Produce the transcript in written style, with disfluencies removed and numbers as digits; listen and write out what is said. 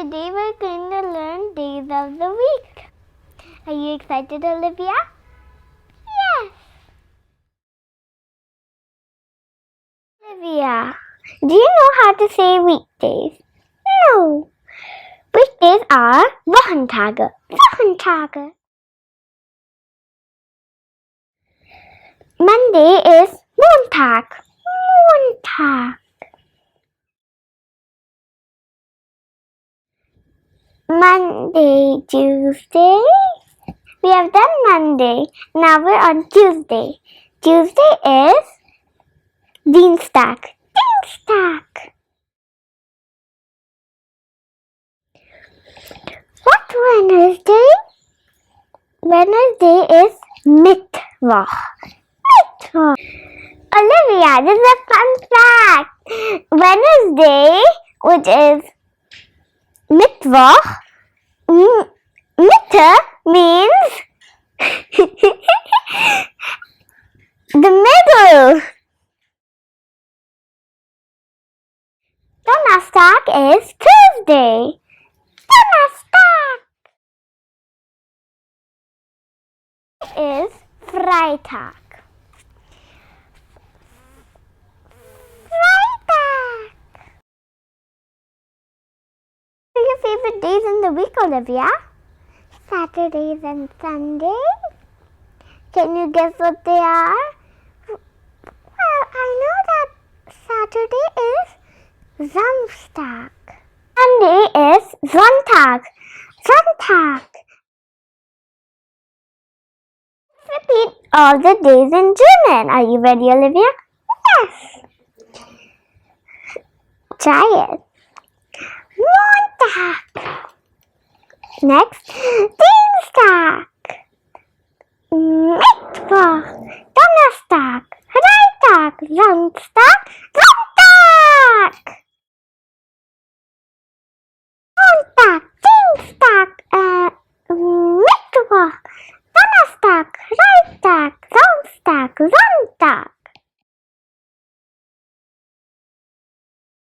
Today we're going to learn days of the week. Are you excited, Olivia? Yes. Olivia, do you know how to say weekdays? No. Weekdays are Wochentage. Wochentage. Monday is Montag. Montag. Monday, Tuesday. We have done Monday. Now we're on Tuesday. Tuesday is Dienstag. Dienstag. What's Wednesday? Wednesday is Mittwoch. Mittwoch. Olivia, this is a fun fact. Wednesday, which is Mittwoch, Mitte means the middle. Donnerstag is Tuesday. Donnerstag is Freitag. Freitag. What are your favorite days in the week, Olivia? Saturdays and Sundays. Can you guess what they are? Well, I know that Saturday is Samstag. Sunday is Sonntag. Sonntag. Repeat all the days in German. Are you ready, Olivia? Yes. Try it. Montag. Next, Dienstag. Mittwoch. Donnerstag. Freitag. Samstag. Sonntag. Montag. Dienstag. Mittwoch. Donnerstag. Freitag. Samstag. Sonntag.